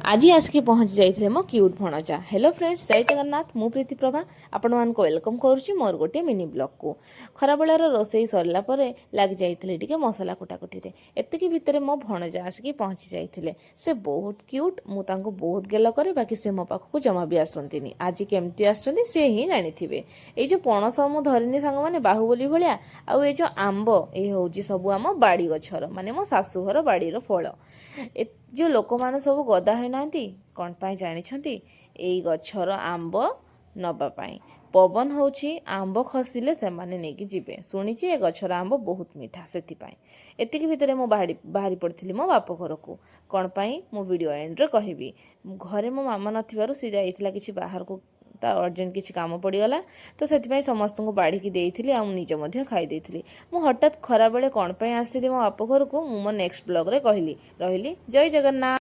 आज आसिक पहुँची जाइए मो क्यूट भणजा। हेलो फ्रेंड्स, जय जगन्नाथ। मु प्रीति प्रभा आपण मानक वेलकम करुच्ची मोर गोटे मिनी ब्लॉग को। खराबेलार रोसई सरला लग जाइए टिके मसला कुटाकुटी एतिक भितर मो भणजा आसिक पहुँची जाइए। से बहुत क्यूट, मुझे बहुत गेल करे, बाकी से मो पाखक जमा भी आसती। आज केमती आसुँच सी ही जानी थे। ये जो पणस मु धरनी सांग मैंने बाहुबली भाया आउ ये जो आंब ये हूँ सब आम बाड़ी गछर माने मो शाशुघर बाड़ीर फल। जो लोक मैंने सब गदा होना कौन पाई जानी यही गछर आंब नवापाई पवन होची आंब खसिले से माने नेकी जीवे। शुणिची ए गछर आंब बहुत मीठा से एतिक भितर मो बाहरी पड़ी मो बाप घर को कौन पाई मो वीडियो एंड रे कहबी। घरे मो मामा नथिबारु सी जाइथिला किछि बाहर को अर्जेंट किसी काम पड़गला तो से समस्त को बाढ़ी देती निजे खाई मु हठात खरा बेले कौन पाई आसली मो बाप घर को मो नेक्स्ट ब्लॉग रे कहली। रही जय जगन्नाथ।